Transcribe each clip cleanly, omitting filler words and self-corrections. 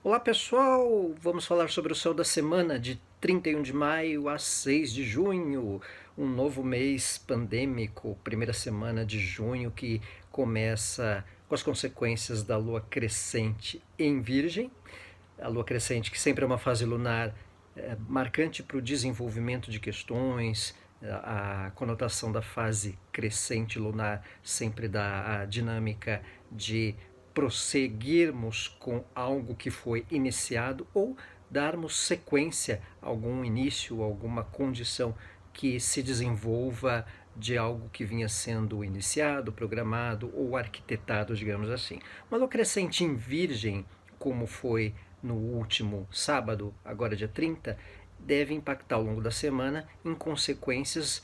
Olá pessoal, vamos falar sobre o céu da semana de 31 de maio a 6 de junho, um novo mês pandêmico, primeira semana de junho que começa com as consequências da lua crescente em Virgem, a lua crescente que sempre é uma fase lunar marcante para o desenvolvimento de questões, a conotação da fase crescente lunar sempre dá a dinâmica de prosseguirmos com algo que foi iniciado ou darmos sequência a algum início, alguma condição que se desenvolva de algo que vinha sendo iniciado, programado ou arquitetado, digamos assim. Uma lua crescente em Virgem, como foi no último sábado, agora dia 30, deve impactar ao longo da semana em consequências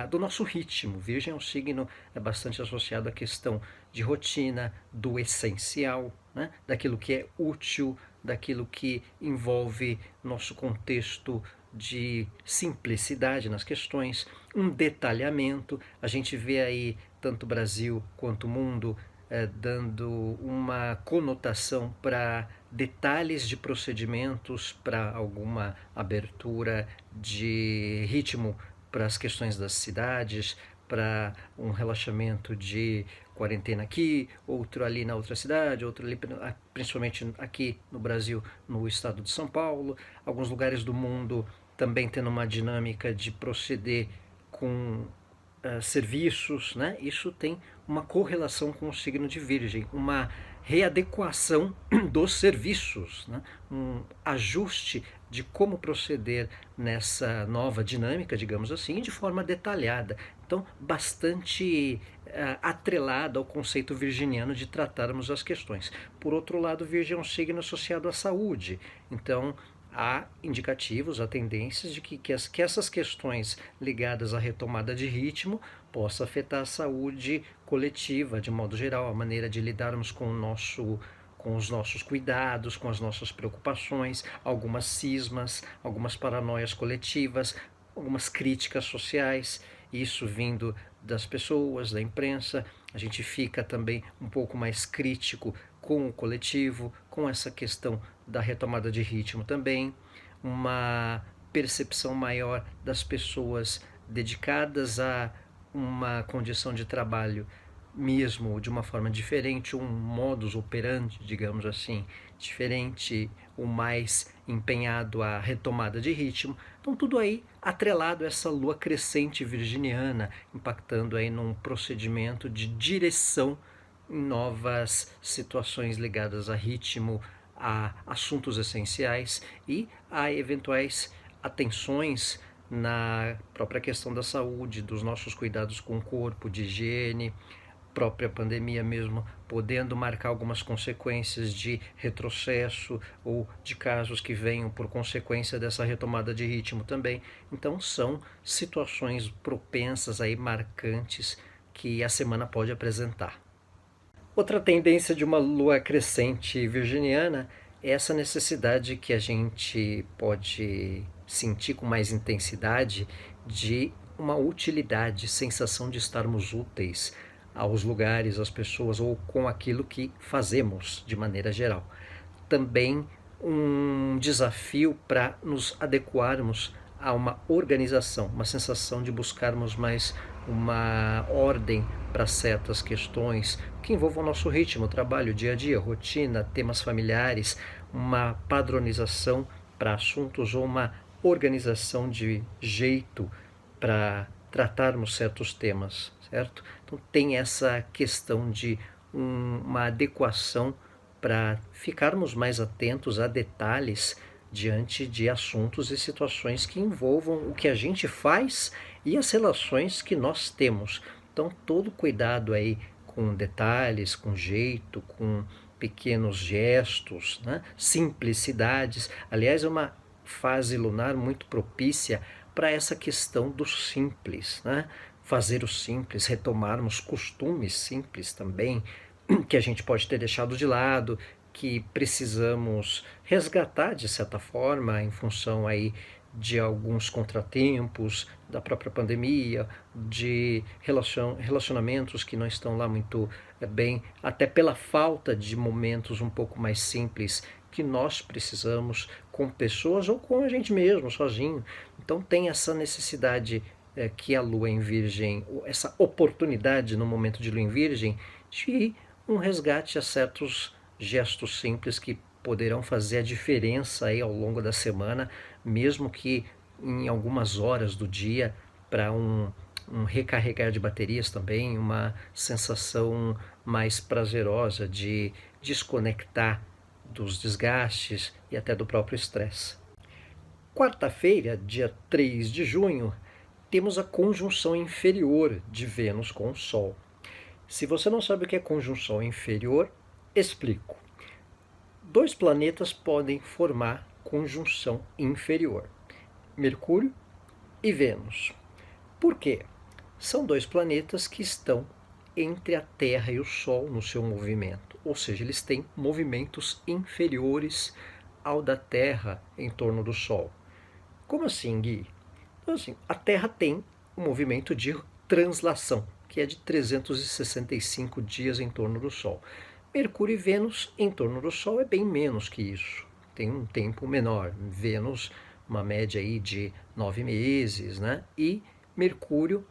do nosso ritmo. Virgem é um signo bastante associado à questão de rotina, do essencial, né? Daquilo que é útil, daquilo que envolve nosso contexto de simplicidade nas questões, um detalhamento. A gente vê aí tanto o Brasil quanto o mundo dando uma conotação para detalhes de procedimentos, para alguma abertura de ritmo para as questões das cidades, para um relaxamento de quarentena aqui, outro ali na outra cidade, outro ali, principalmente aqui no Brasil, no estado de São Paulo, alguns lugares do mundo também tendo uma dinâmica de proceder com serviços, né? Isso tem uma correlação com o signo de Virgem, uma readequação dos serviços, né? Um ajuste de como proceder nessa nova dinâmica, digamos assim, de forma detalhada. Então, bastante atrelado ao conceito virginiano de tratarmos as questões. Por outro lado, Virgem é um signo associado à saúde, então há indicativos, há tendências de que essas questões ligadas à retomada de ritmo possa afetar a saúde coletiva, de modo geral, a maneira de lidarmos com os nossos cuidados, com as nossas preocupações, algumas cismas, algumas paranoias coletivas, algumas críticas sociais, isso vindo das pessoas, da imprensa. A gente fica também um pouco mais crítico com o coletivo, com essa questão da retomada de ritmo também, uma percepção maior das pessoas dedicadas a uma condição de trabalho mesmo de uma forma diferente, um modus operandi, digamos assim, diferente, o mais empenhado à retomada de ritmo. Então tudo aí atrelado a essa lua crescente virginiana, impactando aí num procedimento de direção em novas situações ligadas a ritmo, a assuntos essenciais e a eventuais atenções na própria questão da saúde, dos nossos cuidados com o corpo, de higiene, própria pandemia mesmo podendo marcar algumas consequências de retrocesso ou de casos que venham por consequência dessa retomada de ritmo também. Então são situações propensas aí, marcantes, que a semana pode apresentar. Outra tendência de uma lua crescente virginiana é essa necessidade que a gente pode sentir com mais intensidade de uma utilidade, sensação de estarmos úteis aos lugares, às pessoas ou com aquilo que fazemos de maneira geral. Também um desafio para nos adequarmos a uma organização, uma sensação de buscarmos mais uma ordem para certas questões que envolvam o nosso ritmo, trabalho, dia a dia, rotina, temas familiares, uma padronização para assuntos ou uma organização de jeito para tratarmos certos temas, certo? Então tem essa questão de uma adequação para ficarmos mais atentos a detalhes diante de assuntos e situações que envolvam o que a gente faz e as relações que nós temos. Então todo cuidado aí com detalhes, com jeito, com pequenos gestos, né? Simplicidades. Aliás, é uma fase lunar muito propícia para essa questão do simples, né? Fazer o simples, retomarmos costumes simples também, que a gente pode ter deixado de lado, que precisamos resgatar de certa forma em função aí de alguns contratempos, da própria pandemia, de relacionamentos que não estão lá muito bem, até pela falta de momentos um pouco mais simples que nós precisamos com pessoas ou com a gente mesmo, sozinho. Então tem essa necessidade que a lua em virgem, essa oportunidade no momento de lua em virgem, de um resgate a certos gestos simples que poderão fazer a diferença aí ao longo da semana, mesmo que em algumas horas do dia, para um recarregar de baterias também, uma sensação mais prazerosa de desconectar dos desgastes e até do próprio estresse. Quarta-feira, dia 3 de junho, temos a conjunção inferior de Vênus com o Sol. Se você não sabe o que é conjunção inferior, explico. Dois planetas podem formar conjunção inferior: Mercúrio e Vênus. Por quê? São dois planetas que estão entre a Terra e o Sol no seu movimento, ou seja, eles têm movimentos inferiores ao da Terra em torno do Sol. Como assim, Gui? Então, assim, a Terra tem um movimento de translação, que é de 365 dias em torno do Sol. Mercúrio e Vênus em torno do Sol é bem menos que isso, tem um tempo menor. Vênus, uma média aí de 9 meses, né? E Mercúrio,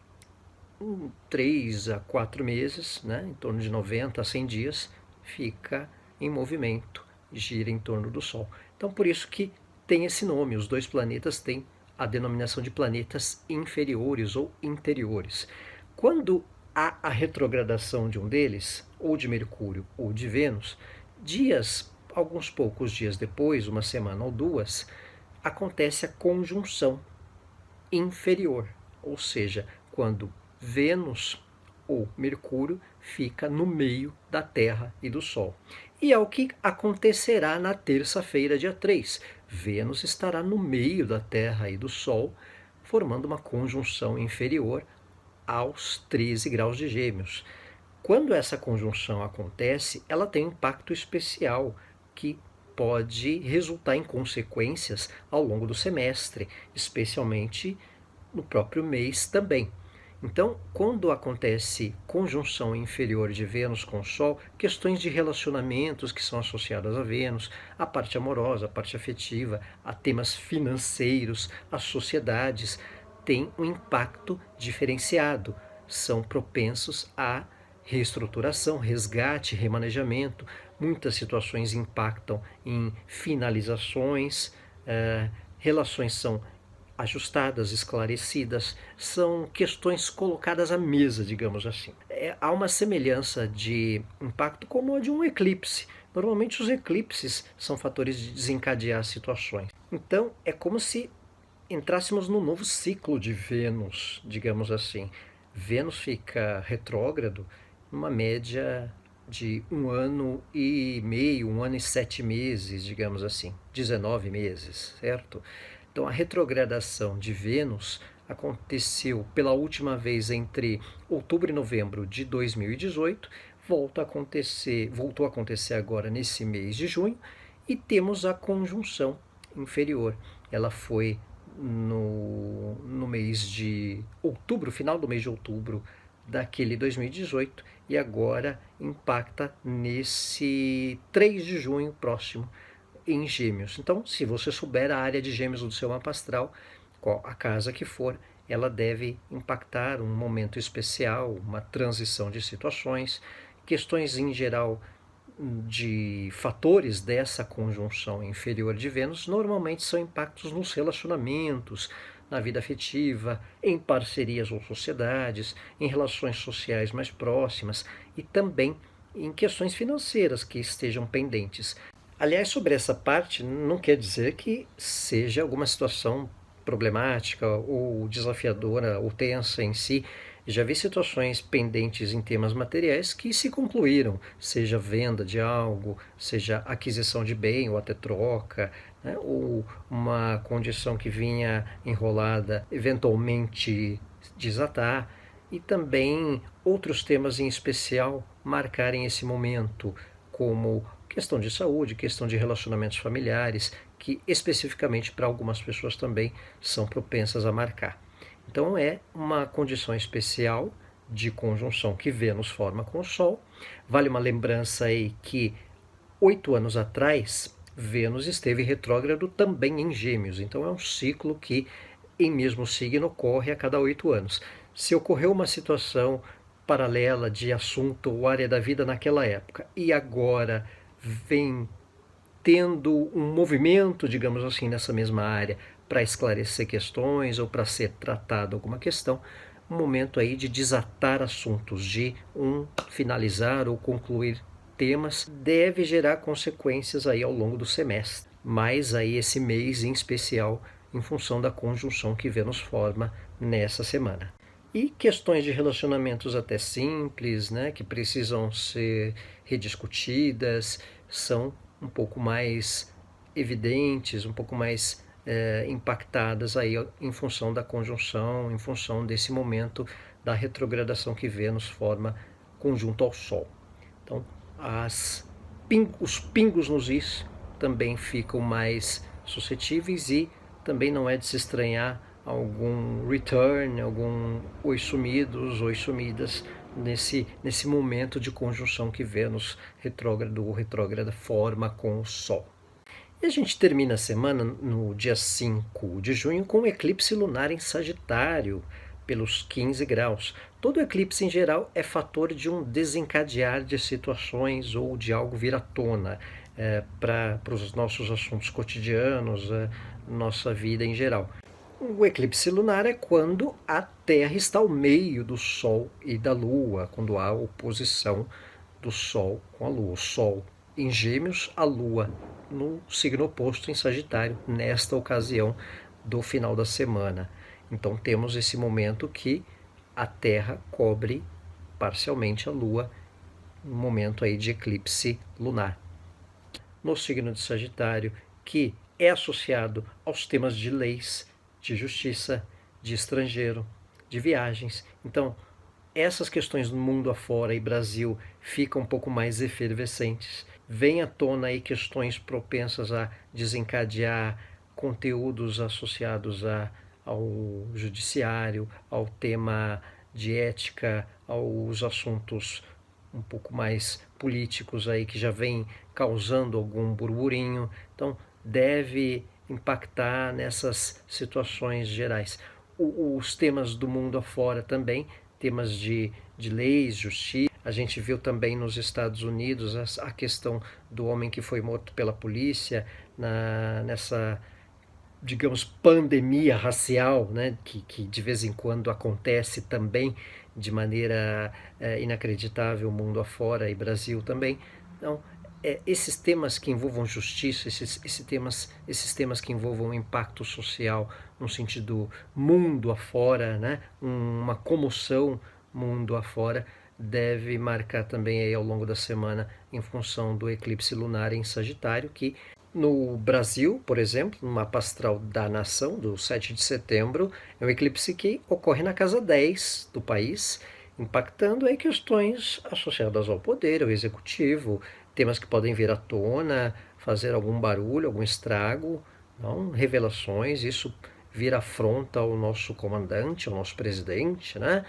3 a 4 meses, né? Em torno de 90 a 100 dias, fica em movimento, gira em torno do Sol. Então, por isso que tem esse nome, os dois planetas têm a denominação de planetas inferiores ou interiores. Quando há a retrogradação de um deles, ou de Mercúrio ou de Vênus, alguns poucos dias depois, uma semana ou duas, acontece a conjunção inferior, ou seja, quando Vênus ou Mercúrio fica no meio da Terra e do Sol. E é o que acontecerá na terça-feira, dia 3. Vênus estará no meio da Terra e do Sol, formando uma conjunção inferior aos 13 graus de Gêmeos. Quando essa conjunção acontece, ela tem um impacto especial que pode resultar em consequências ao longo do semestre, especialmente no próprio mês também. Então, quando acontece conjunção inferior de Vênus com o Sol, questões de relacionamentos que são associadas a Vênus, a parte amorosa, a parte afetiva, a temas financeiros, as sociedades, têm um impacto diferenciado, são propensos a reestruturação, resgate, remanejamento. Muitas situações impactam em finalizações, relações são ajustadas, esclarecidas, são questões colocadas à mesa, digamos assim. Há uma semelhança de impacto como a de um eclipse. Normalmente os eclipses são fatores de desencadear situações. Então é como se entrássemos num novo ciclo de Vênus, digamos assim. Vênus fica retrógrado numa média de 1 ano e meio, 1 ano e 7 meses, digamos assim, 19 meses, certo? Então a retrogradação de Vênus aconteceu pela última vez entre outubro e novembro de 2018, voltou a acontecer agora nesse mês de junho, e temos a conjunção inferior. Ela foi no mês de outubro, final do mês de outubro daquele 2018, e agora impacta nesse 3 de junho próximo em Gêmeos. Então, se você souber a área de Gêmeos do seu mapa astral, qual a casa que for, ela deve impactar um momento especial, uma transição de situações, questões em geral de fatores dessa conjunção inferior de Vênus normalmente são impactos nos relacionamentos, na vida afetiva, em parcerias ou sociedades, em relações sociais mais próximas e também em questões financeiras que estejam pendentes. Aliás, sobre essa parte, não quer dizer que seja alguma situação problemática ou desafiadora ou tensa em si. Já vi situações pendentes em temas materiais que se concluíram, seja venda de algo, seja aquisição de bem ou até troca, né? Ou uma condição que vinha enrolada eventualmente desatar, e também outros temas em especial marcarem esse momento, como questão de saúde, questão de relacionamentos familiares, que especificamente para algumas pessoas também são propensas a marcar. Então é uma condição especial de conjunção que Vênus forma com o Sol. Vale uma lembrança aí que 8 anos atrás Vênus esteve retrógrado também em Gêmeos, então é um ciclo que em mesmo signo ocorre a cada 8 anos. Se ocorreu uma situação paralela de assunto ou área da vida naquela época e agora vem tendo um movimento, digamos assim, nessa mesma área para esclarecer questões ou para ser tratada alguma questão, um momento aí de desatar assuntos, de finalizar ou concluir temas, deve gerar consequências aí ao longo do semestre, mas aí esse mês em especial em função da conjunção que Vênus forma nessa semana. E questões de relacionamentos até simples, né, que precisam ser rediscutidas, são um pouco mais evidentes, um pouco mais impactadas aí em função da conjunção, em função desse momento da retrogradação que Vênus forma conjunto ao Sol. Então, os pingos nos is também ficam mais suscetíveis e também não é de se estranhar algum return, algum oi sumidos, oi sumidas nesse momento de conjunção que Vênus retrógrado ou retrógrada forma com o Sol. E a gente termina a semana no dia 5 de junho com um eclipse lunar em Sagitário, pelos 15 graus. Todo eclipse em geral é fator de um desencadear de situações ou de algo vir à tona para os nossos assuntos cotidianos, nossa vida em geral. O eclipse lunar é quando a Terra está ao meio do Sol e da Lua, quando há oposição do Sol com a Lua. O Sol em Gêmeos, a Lua no signo oposto em Sagitário, nesta ocasião do final da semana. Então temos esse momento que a Terra cobre parcialmente a Lua, um momento aí de eclipse lunar. No signo de Sagitário, que é associado aos temas de leis, de justiça, de estrangeiro, de viagens. Então, essas questões do mundo afora e Brasil ficam um pouco mais efervescentes. Vem à tona aí questões propensas a desencadear conteúdos associados ao judiciário, ao tema de ética, aos assuntos um pouco mais políticos aí que já vem causando algum burburinho. Então, deve impactar nessas situações gerais. Os temas do mundo afora também, temas de leis, justiça. A gente viu também nos Estados Unidos a questão do homem que foi morto pela polícia nessa, digamos, pandemia racial, né, que de vez em quando acontece também de maneira inacreditável mundo afora e Brasil também. Então, esses temas que envolvam justiça, esses temas que envolvam impacto social no sentido mundo afora, né, uma comoção mundo afora, deve marcar também aí ao longo da semana em função do eclipse lunar em Sagitário, que no Brasil, por exemplo, no mapa astral da nação, do 7 de setembro, é um eclipse que ocorre na casa 10 do país, impactando aí questões associadas ao poder, ao executivo, temas que podem vir à tona, fazer algum barulho, algum estrago, não? Revelações, isso vir afronta ao nosso comandante, ao nosso presidente, né?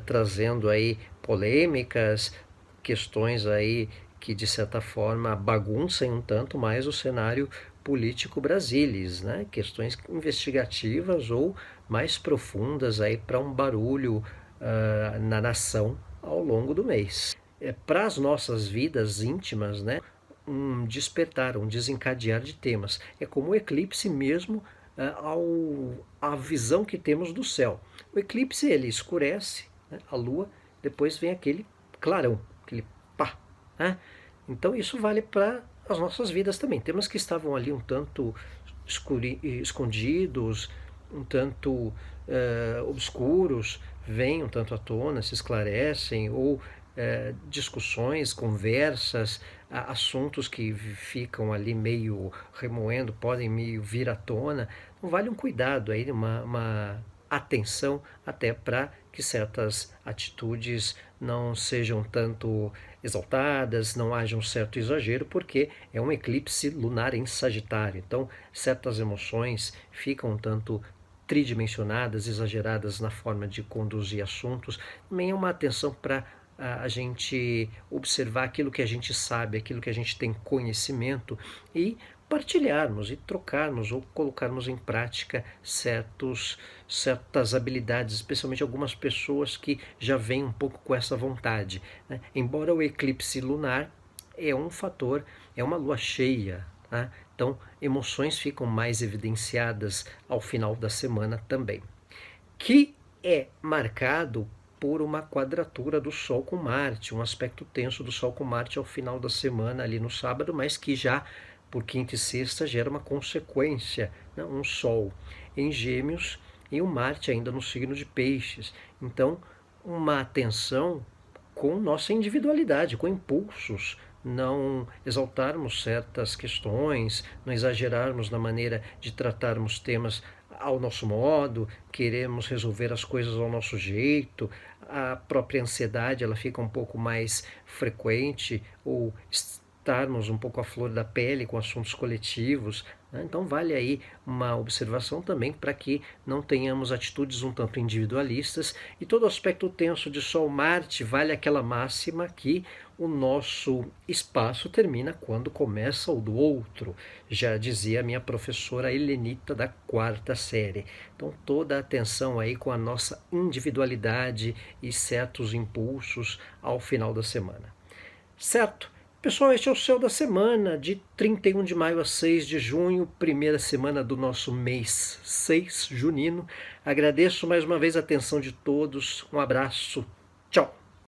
Trazendo aí polêmicas, questões aí que de certa forma bagunçam um tanto mais o cenário político brasileiro, né? Questões investigativas ou mais profundas aí para um barulho na nação ao longo do mês. Para as nossas vidas íntimas, né? Um despertar, um desencadear de temas. É como o eclipse mesmo a visão que temos do céu. O eclipse ele escurece, né? A lua, depois vem aquele clarão, aquele pá, né? Então isso vale para as nossas vidas também. Temas que estavam ali um tanto escondidos, um tanto obscuros, vêm um tanto à tona, se esclarecem, ou discussões, conversas, assuntos que ficam ali meio remoendo, podem meio vir à tona. Então vale um cuidado aí, uma atenção até para que certas atitudes não sejam tanto exaltadas, não haja um certo exagero, porque é um eclipse lunar em Sagitário. Então, certas emoções ficam um tanto tridimensionadas, exageradas na forma de conduzir assuntos. Também é uma atenção para a gente observar aquilo que a gente sabe, aquilo que a gente tem conhecimento e partilharmos e trocarmos ou colocarmos em prática certas habilidades, especialmente algumas pessoas que já vêm um pouco com essa vontade, né? Embora o eclipse lunar é um fator, é uma lua cheia, tá? Então emoções ficam mais evidenciadas ao final da semana também, que é marcado por uma quadratura do Sol com Marte, um aspecto tenso do Sol com Marte ao final da semana, ali no sábado, mas que já por quinta e sexta gera uma consequência, né? Um Sol em Gêmeos e um Marte ainda no signo de Peixes. Então, uma atenção com nossa individualidade, com impulsos, não exaltarmos certas questões, não exagerarmos na maneira de tratarmos temas ao nosso modo, queremos resolver as coisas ao nosso jeito, a própria ansiedade ela fica um pouco mais frequente, ou estarmos um pouco à flor da pele com assuntos coletivos, né? Então vale aí uma observação também para que não tenhamos atitudes um tanto individualistas, e todo aspecto tenso de Sol-Marte vale aquela máxima que o nosso espaço termina quando começa o do outro, já dizia a minha professora Helenita da quarta série. Então toda a atenção aí com a nossa individualidade e certos impulsos ao final da semana. Certo? Pessoal, este é o Céu da Semana, de 31 de maio a 6 de junho, primeira semana do nosso mês 6 junino. Agradeço mais uma vez a atenção de todos, um abraço, tchau!